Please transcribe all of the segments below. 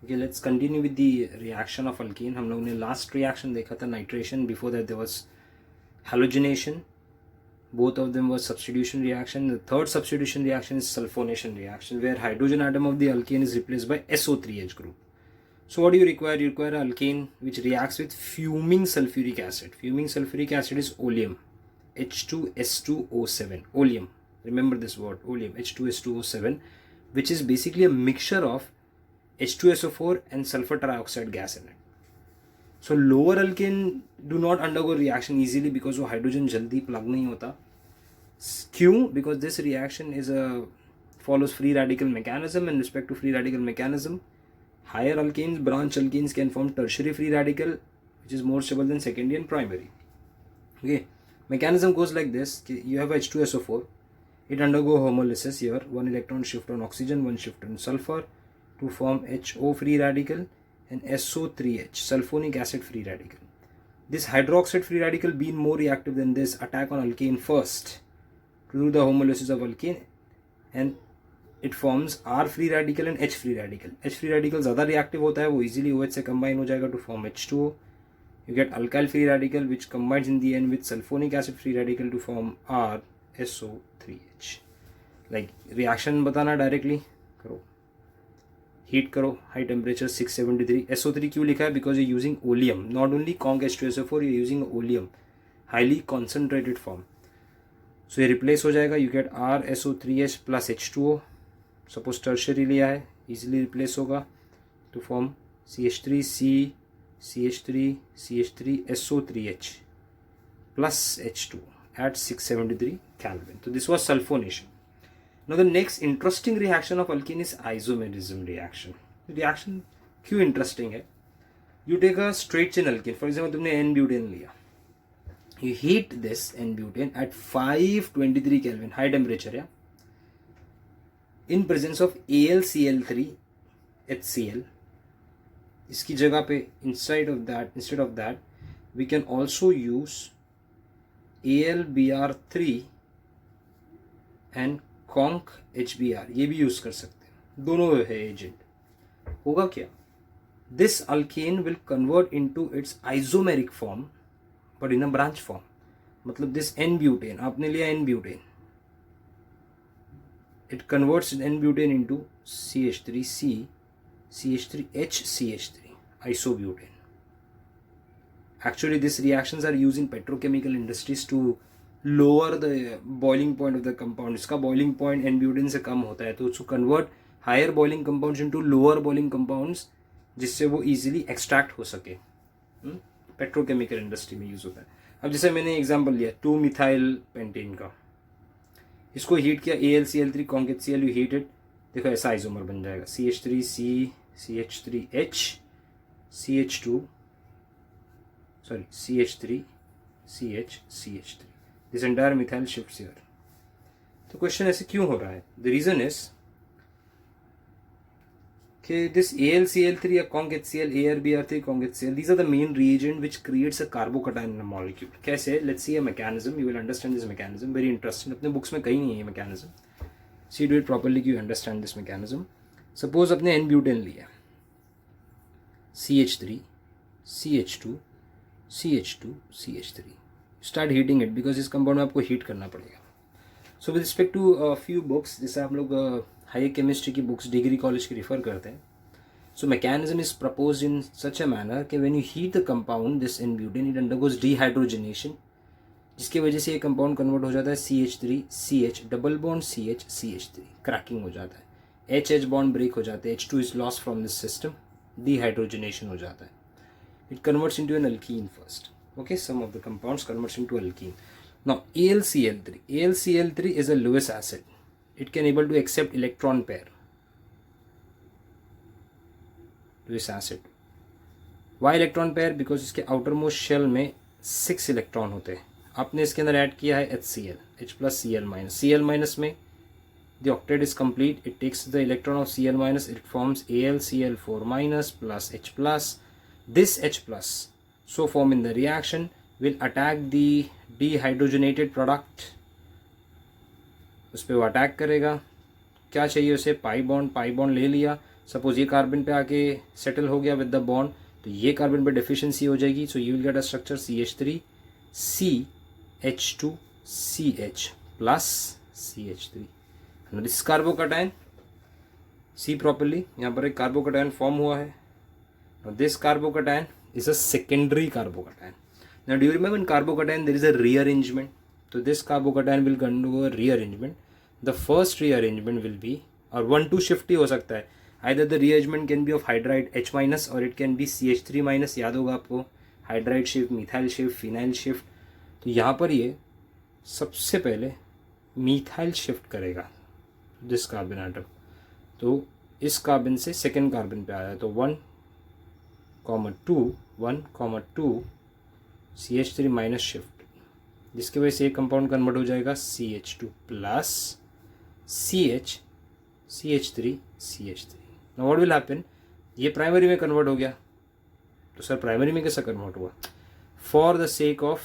Okay, let's continue with the reaction of alkene. हम लोग ने last reaction देखा था nitration. Before that there was halogenation. Both of them were substitution reaction. The third substitution reaction is sulfonation reaction, where hydrogen atom of the alkane is replaced by SO3H group. So what do you require? You require an alkane which reacts with fuming sulfuric acid. Fuming sulfuric acid is oleum, H2S2O7. Oleum. Remember this word, oleum, H2S2O7, which is basically a mixture of H2SO4 and sulfur trioxide gas in it. So lower alkane do not undergo reaction easily because वो hydrogen जल्दी plug नहीं होता. क्यों? Because this reaction is follows free radical mechanism. In respect to free radical mechanism, higher alkanes, branch alkanes can form tertiary free radical, which is more stable than secondary and primary. Okay, mechanism goes like this. You have H2SO4. It undergo homolysis here. One electron shift on oxygen, one shift on sulfur to form HO free radical and SO3H, sulfonic acid free radical. This hydroxide free radical, being more reactive than this, attack on alkane first to do the homolysis of alkane, and it forms R free radical and H free radical. H free radical ज़्यादा reactive होता है, वो easily OH से combine हो जाएगा to form H2O. You get alkyl free radical which combines in the end with sulfonic acid free radical to form R SO3H. Like reaction बताना directly करो. Heat करो, हाई टेम्परेचर 673. SO3 क्यों लिखा है? Because you using oleum, not only conc H2SO4, you using oleum, highly concentrated form. So ये replace हो जाएगा. You get RSO3H plus H2O. Suppose tertiary लिया है, इजिली रिप्लेस होगा to form CH3 SO3H plus H2 at 673 Kelvin. So this was sulfonation. Now the next interesting reaction of alkene is isomerism reaction. Reaction क्यों interesting है? You take a straight chain alkene. For example, तुमने N-butane लिया. You heat this N-butane at 523 Kelvin, high temperature, yeah. In presence of AlCl3 HCl. इसकी जगह पे instead of that, we can also use AlBr3 and conc HBr, ये भी use कर सकते हैं, दोनों है एजेंट. होगा क्या? This alkane will convert into its isomeric form but in a branch form. मतलब दिस एन ब्यूटेन, आपने लिया n butane, it converts n butane into CH3 isobutane. Actually these reactions are used in petrochemical industries to lower the boiling point of the compound. इसका boiling point N-butane से कम होता है, तो to convert higher boiling compounds into lower boiling compounds जिससे वो easily extract हो सके. Petrochemical industry में यूज होता है. अब जैसे मैंने एग्जांपल लिया 2-methyl pentane का, इसको हीट किया AlCl3 conc HCl, you heat it, देखो ऐसा आइसोमर बन जाएगा CH3CH3. This entire methyl shifts here. तो क्वेश्चन ऐसे क्यों हो रहा है? द रीजन इज कि दिस AlCl3 या conc HCl, ArBr3 conc HCl, these are the main reagent which creates a carbocation in a molecule. कैसे? Let's see a mechanism. You will understand this mechanism. Very interesting. अपने books में कहीं नहीं है ये mechanism. See, do it properly कि you understand this mechanism. Suppose अपने N-butane लिया, CH3 CH2 CH2 CH3. Start heating it, because इस कंपाउंड में आपको हीट करना पड़ेगा. So with respect to few books, जैसे हम लोग हाई केमिस्ट्री की बुक्स डिग्री कॉलेज की रिफर करते हैं. So mechanism is propose in such a manner कि when you heat the compound this N-butane, it undergoes dehydrogenation, जिसकी वजह से ये कंपाउंड कन्वर्ट हो जाता है CH3 CH double bond CH CH3, cracking हो जाता है, H बॉन्ड ब्रेक हो जाते हैं, H2 is lost from this system, dehydrogenation हो जाता है. It converts into an alkene first. Okay, some of the compounds converts into alkene. Now AlCl3 is a Lewis acid. It can able to accept electron pair. Lewis acid. Why electron pair? Because इसके outermost shell में 6 electron होते हैं. आपने इसके अंदर add किया है HCl, H plus Cl minus. Cl minus में the octet is complete. It takes the electron of Cl minus. It forms AlCl4 minus plus H plus. This H plus so form in the reaction will attack the dehydrogenated product. उस पर वो attack करेगा. क्या चाहिए उसे? Pi bond ले लिया, suppose ये कार्बन पे आके सेटल हो गया विद द बॉन्ड, तो ये कार्बन पे डेफिशिएंसी हो जाएगी. So you will get a structure CH3 CH2CH plus CH3. This carbocation, see properly, यहाँ पर एक कार्बोकैटायन फॉर्म हुआ है. This carbocation is a secondary carbocation. Now do you remember in carbocation there is a rearrangement? So this carbocation will undergo a rearrangement. The first rearrangement will be, or 1-2 shift ही हो सकता है. Either the rearrangement can be of hydride H minus or it can be CH3 minus. याद होगा आपको hydride shift, methyl shift, phenyl shift. तो यहाँ पर ये सबसे पहले मिथाइल शिफ्ट करेगा दिस कार्बन आइटम. तो इस कार्बन से सेकेंड कार्बन पे आया, तो 1,2 CH3 माइनस शिफ्ट, जिसकी वजह से एक कंपाउंड कन्वर्ट हो जाएगा CH2 plus CH3. Now what will happen, ये प्राइमरी में कन्वर्ट हो गया. तो सर प्राइमरी में कैसा कन्वर्ट हुआ? For the sake of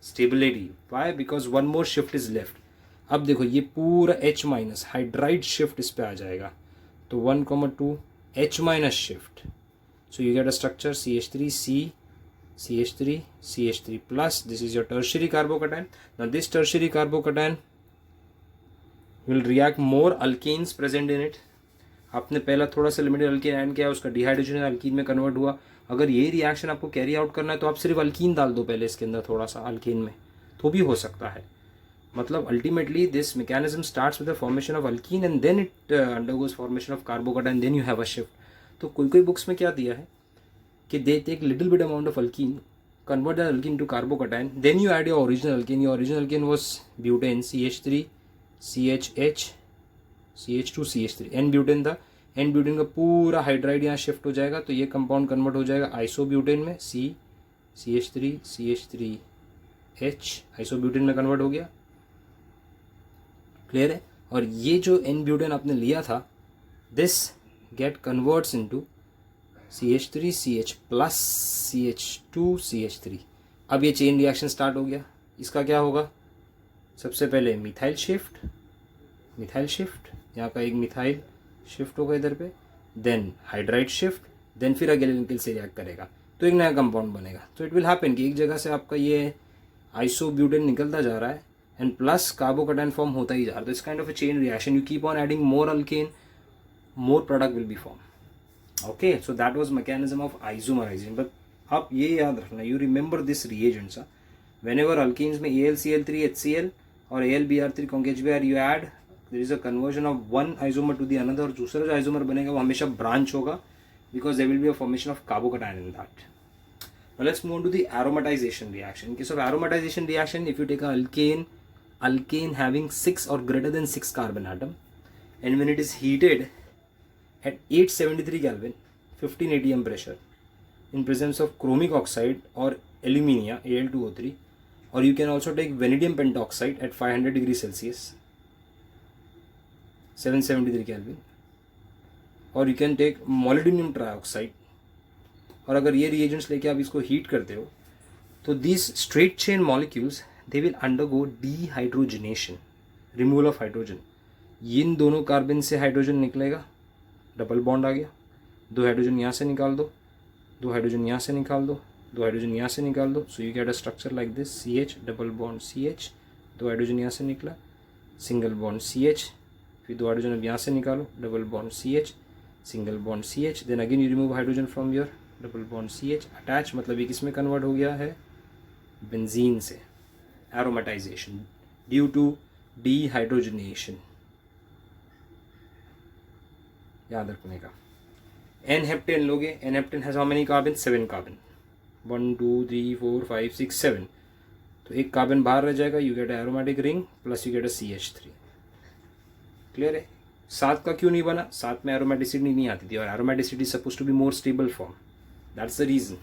stability. Why? Because one more shift is left. अब देखो ये पूरा H माइनस हाइड्राइड शिफ्ट इस पे आ जाएगा. तो 1,2 H minus shift. So you get a structure CH3 CH3 plus. This is your tertiary carbocation. Now this tertiary carbocation will react more alkanes present in it. आपने पहला थोड़ा सा limited alkyne add किया, उसका डिहाइड्रोजन अल्कीन में convert हुआ. अगर ये रिएक्शन आपको कैरी आउट करना है तो आप सिर्फ अल्कीन डाल दो पहले इसके अंदर थोड़ा सा अल्कीन में, तो भी हो सकता है. मतलब ultimately this mechanism starts with the formation of alkene and then it undergoes formation of carbocation, then you have a shift. तो कोई बुक्स में क्या दिया है कि they take little bit amount of alkene, convert the alkene to carbocation, then you add your original alkene. Your original alkene was butane CH3 CHH CH2 CH3. N butane था. N butane का पूरा hydride यहाँ shift हो जाएगा, तो ये compound convert हो जाएगा आइसोब्यूटेन में. CH3 आइसोब्यूटेन में कन्वर्ट हो गया. क्लियर है? और ये जो एन ब्यूटेन आपने लिया था, this get converts into CH3 CH plus CH2 CH3. अब ये चेन रिएक्शन स्टार्ट हो गया. इसका क्या होगा? सबसे पहले मिथाइल शिफ्ट, यहाँ का एक मिथाइल शिफ्ट होगा इधर पे, देन हाइड्राइड शिफ्ट, देन फिर अगले लिंकिल से रिएक्ट करेगा तो एक नया कंपाउंड बनेगा. तो इट विल हैपन कि एक जगह से आपका ये आइसोब्यूटेन निकलता जा रहा है एंड प्लस कार्बोकेटायन फॉर्म होता ही जा रहा है. तो इस kind of a chain reaction, you keep on adding more alkane, more product will be form. Okay, so that was mechanism of isomerization. But आप ये याद रखना, you remember this reagents. Whenever alkenes में AlCl3 HCl और AlBr3 ConKHbr you add, there is a conversion of one isomer to the another. और दूसरा जो isomer बनेगा वो हमेशा branch होगा because there will be a formation of carbocation in that. Now let's move on to the aromatization reaction. In case of aromatization reaction, if you take a alkane having 6 or greater than 6 carbon atom, and when it is heated at 873 Kelvin, 15 atm pressure, in presence of chromic oxide or alumina Al2O3, or you can also take vanadium pentoxide at 500 degrees Celsius, 773 Kelvin, or you can take molybdenum trioxide. और अगर ये reagents लेके आप इसको heat करते हो तो these straight chain molecules they will undergo dehydrogenation, removal of hydrogen. इन दोनों कार्बन से हाइड्रोजन निकलेगा, डबल बॉन्ड आ गया. 2 हाइड्रोजन यहाँ से निकाल दो, 2 हाइड्रोजन यहाँ से निकाल दो, 2 हाइड्रोजन यहाँ से निकाल दो. So you get a structure like this, CH double bond CH, 2 hydrogen यहाँ से निकला, सिंगल बॉन्ड CH, फिर 2 हाइड्रोजन अब यहाँ से निकालो, double bond CH, single bond CH, then again you remove hydrogen from your double bond CH, attach. मतलब ये किस में कन्वर्ट हो गया है? बेंजीन से. एरोमेटाइजेशन ड्यू टू डीहाइड्रोजनेशन, याद रखने का. एन हेप्टेन लोगे, n heptane has how many carbon? 7 carbon, 1 2 3 4 5 6 7. तो एक कार्बन बाहर रह जाएगा, you gate aromatic ring plus you get a CH3. Clear है? 7 का क्यों नहीं बना? 7 में एरोमेटिसिटी नहीं आती थी और aromaticity suppose to be more stable form, that's the reason.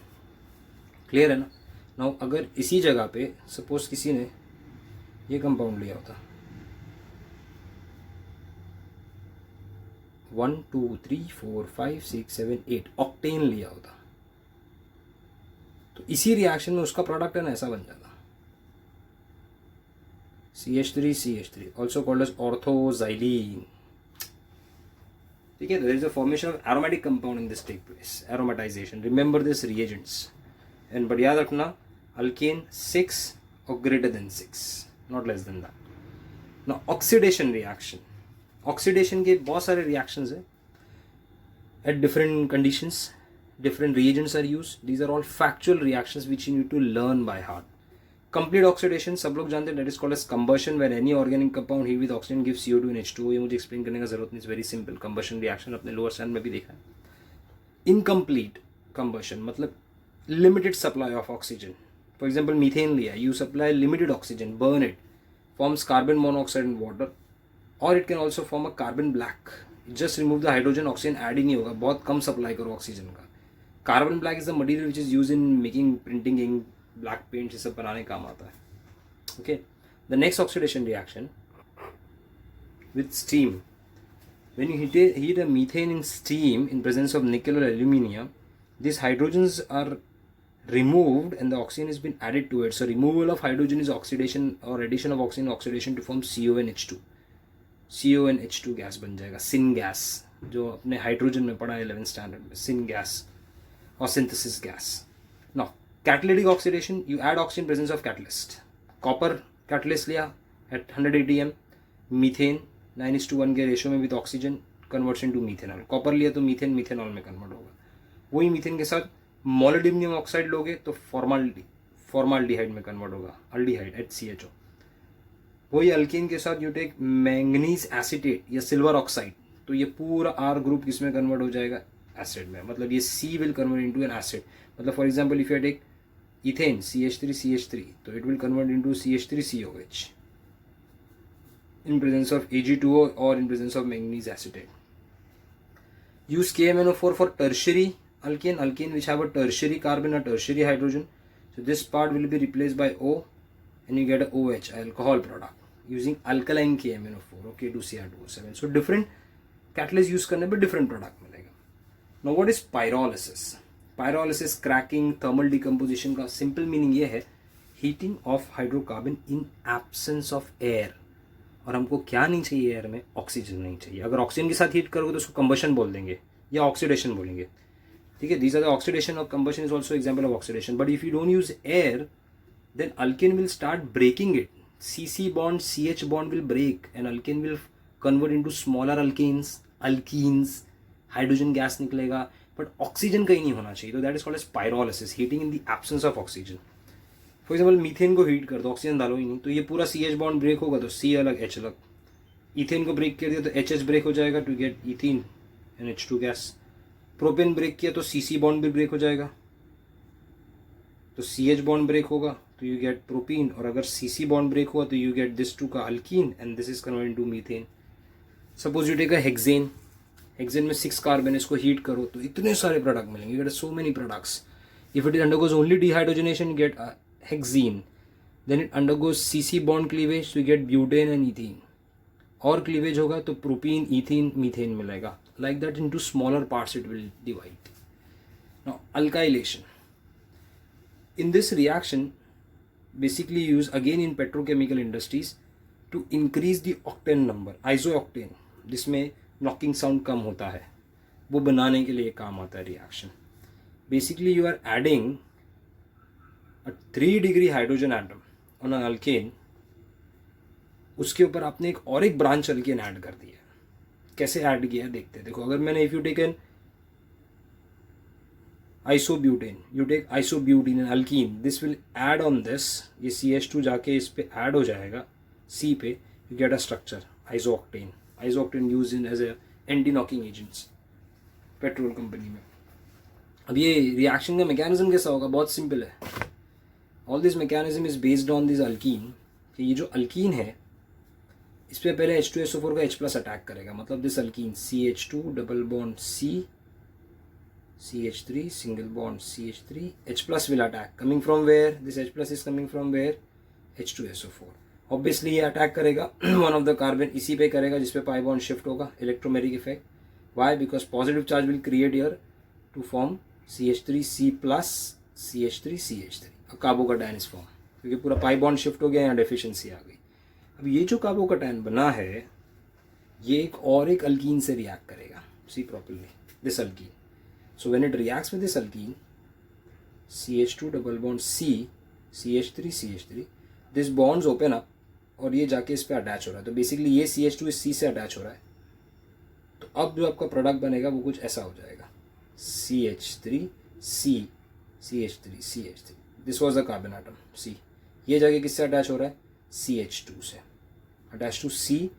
Clear है ना? नाउ अगर इसी जगह पे सपोज किसी ने ये कंपाउंड लिया होता, 1 2 3 4 5 6 7 8 ऑक्टेन लिया होता, तो इसी रिएक्शन में उसका प्रोडक्ट है ना ऐसा बन जाता, CH3 ऑल्सो कॉल्ड एज ऑर्थोजाइलीन. ठीक है. There is a formation of aromatic compound in this take place, aromatization. Remember this reagents. And but याद रखना alkane 6 or greater than 6, not less than that. Now oxidation reaction. Oxidation के बहुत सारे reactions हैं. At different conditions, different reagents are used. These are all factual reactions which you need to learn by heart. Complete oxidation सब लोग जानते हैं, that is called as combustion, when any organic compound heat with oxygen gives CO2 and H2O. ये मुझे explain करने का जरूरत नहीं, it's very simple. Combustion reaction अपने lower stand में भी देखा है. Incomplete combustion मतलब limited supply of oxygen. For example, methane लिया, you supply limited oxygen, burn it, forms carbon monoxide and water, or it can also form a carbon black. Just remove the hydrogen, oxygen add ही नहीं होगा, बहुत कम supply करो oxygen का. Carbon black is the material which is used in making printing ink, black paint, ये सब बनाने काम आता है. Okay, the next oxidation reaction with steam. When you heat a methane in steam in presence of nickel or aluminium, these hydrogens are removed and the oxygen has been added to it. So removal of hydrogen is oxidation or addition of oxygen oxidation to form CO and H2. CO and H2 gas बन जाएगा, syn gas, जो अपने hydrogen में पढ़ा है 11th standard में, syn gas और synthesis gas. Now catalytic oxidation, you add oxygen in presence of catalyst. Copper catalyst लिया at 100 atm, methane 9:1 के रेशियो में with oxygen converts into methanol. Copper लिया तो मीथेन मिथेनॉल में कन्वर्ट होगा. वही मीथेन के साथ मोलिब्डेनम ऑक्साइड लोगे तो फॉर्माल्डिहाइड में कन्वर्ट होगा, अल्डिहाइड HCHO. वही अल्कीन के साथ यू टेक मैंगनीज एसिटेट या सिल्वर ऑक्साइड, तो ये पूरा आर ग्रुप किसमें कन्वर्ट हो जाएगा, एसिड में. मतलब ये C will convert into an acid. मतलब for example if you take ethane CH3CH3, तो it will convert into CH3COH in presence of Ag2O or in presence of manganese acetate. Use KMnO4 for tertiary alkane which have a tertiary carbon or tertiary hydrogen. So this part will be replaced by O and you get a OH, alcohol product, using alkaline KMnO4, okay, to Cr2O7. So different catalyst use करने पे different product मिलेगा. Now what is pyrolysis? Pyrolysis cracking, thermal decomposition का simple meaning ये है heating of hydrocarbon in absence of air. और हमको क्या नहीं चाहिए एयर में, ऑक्सीजन नहीं चाहिए. अगर ऑक्सीजन के साथ हीट करोगे तो उसको कंबशन बोल देंगे या ऑक्सीडेशन बोलेंगे. ठीक है, दीज आर द ऑक्सीडेशन और combustion is also example of oxidation. But if you don't use air then alkane will start breaking it. CC bond CH bond will break and alkane will convert into smaller alkenes, hydrogen gas निकलेगा, बट oxygen कहीं नहीं होना चाहिए. तो that is called as pyrolysis, heating in the absence of oxygen. For example methane को heat कर दो, ऑक्सीजन डालो ही नहीं, तो ये पूरा CH बॉन्ड ब्रेक होगा तो C अलग H अलग. इथेन को ब्रेक कर दिया तो HH ब्रेक हो जाएगा to get ethene and H2 gas. Propane break किया तो CC बॉन्ड भी ब्रेक हो जाएगा, तो CH बॉन्ड ब्रेक होगा तो यू गेट प्रोपीन. और अगर CC बॉन्ड ब्रेक हुआ तो यू गेट दिस टू का alkene and this is converted into methane. Suppose you take a hexane में 6 कार्बन, इसको हीट करो तो इतने सारे प्रोडक्ट मिलेंगे, you get so many products. If it undergoes only dehydrogenation you get hexene, then it undergoes CC bond cleavage to get butane and ethene, और cleavage होगा तो प्रोपीन, इथीन, मीथेन मिलेगा. like that into smaller parts it will divide. Now alkylation, in this reaction basically used again in petrochemical industries to increase the octane number, isooctane, जिसमें knocking sound कम होता है, वो बनाने के लिए काम आता है reaction. basically you are adding a 3 degree hydrogen atom on an alkane, उसके ऊपर आपने एक और एक ब्रांच अल्केन ऐड कर दिया. कैसे ऐड किया देखते हैं. देखो, अगर मैंने if you take an isobutane, you take isobutene an alkene, this will add on this, ये CH2 जाके इस पे ऐड हो जाएगा C पे, you get a structure isooctane use in as a anti knocking agents petrol company में. अब ये रिएक्शन का मैकेनिज्म कैसा होगा, बहुत सिंपल है. All this mechanism is based on this alkyne. ये जो अल्कीन है इस पर पहले H2SO4 का H+ अटैक करेगा. मतलब this alkene CH2 double bond C, CH3 single bond CH3, H+ will attack. Coming from where, this H+ is coming from where, H2SO4. Obviously ये अटैक करेगा वन ऑफ द कार्बन इसी पे करेगा जिसपे pi bond shift होगा, electromeric effect. Why? Because positive charge will create here to form CH3C+, CH3CH3, carbocation is form, क्योंकि पूरा पाई bond shift हो गया, यहाँ डेफिशिएंसी आ गई. अब ये जो कार्बोकैटायन बना है ये एक और एक अल्कीन से रिएक्ट करेगा. see properly, this alkene. So when it reacts with this alkene, CH2 double bond C, CH3, this bonds open up और ये जाके इस पे अटैच हो रहा है. तो बेसिकली ये CH2 इस C से अटैच हो रहा है. तो अब जो आपका प्रोडक्ट बनेगा वो कुछ ऐसा हो जाएगा, CH3 C, CH3. This was the carbon atom C. ये जाके किससे अटैच हो रहा है, CH2 से, attach to C,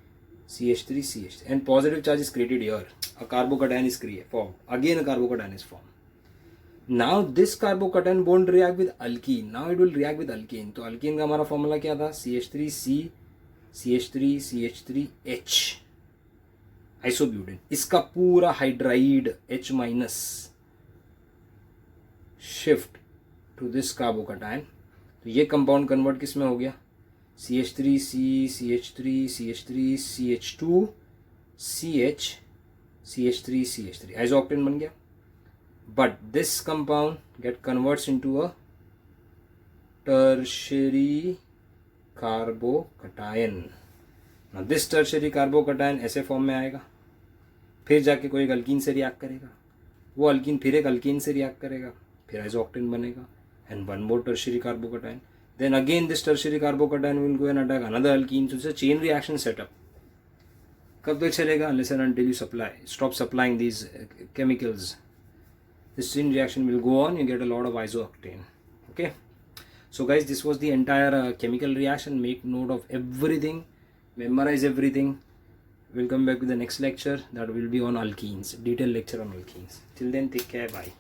CH3, and positive charge is created here. A carbocation is formed. Again a carbocation is formed. Now this carbocation won't react with alkene. Now it will react with alkene. तो alkene का हमारा formula क्या था, CH3C, CH3H, isobutane. इसका पूरा hydride H minus shift to this carbocation. तो ये compound convert किस में हो गया, CH3C, CH3, CH2, CH, CH3, isooctane बन गया. But this compound get converts into a tertiary carbocation. Now this tertiary carbocation ऐसे फॉर्म में आएगा, फिर जाके कोई एक अल्कीन से रिएक्ट करेगा, वो अल्कीन फिर एक अल्कीन से रिएक्ट करेगा, फिर आइसोक्टेन बनेगा, and one more tertiary carbocation. Then again this tertiary carbocation will go and attack another alkene. So it's a chain reaction setup. कब तक चलेगा, unless and until you stop supplying these chemicals. This chain reaction will go on, you get a lot of isooctane. Okay, so guys, this was the entire chemical reaction. Make note of everything, memorize everything. We'll come back with the next lecture that will be on alkenes, detailed lecture on alkenes. Till then, take care, bye.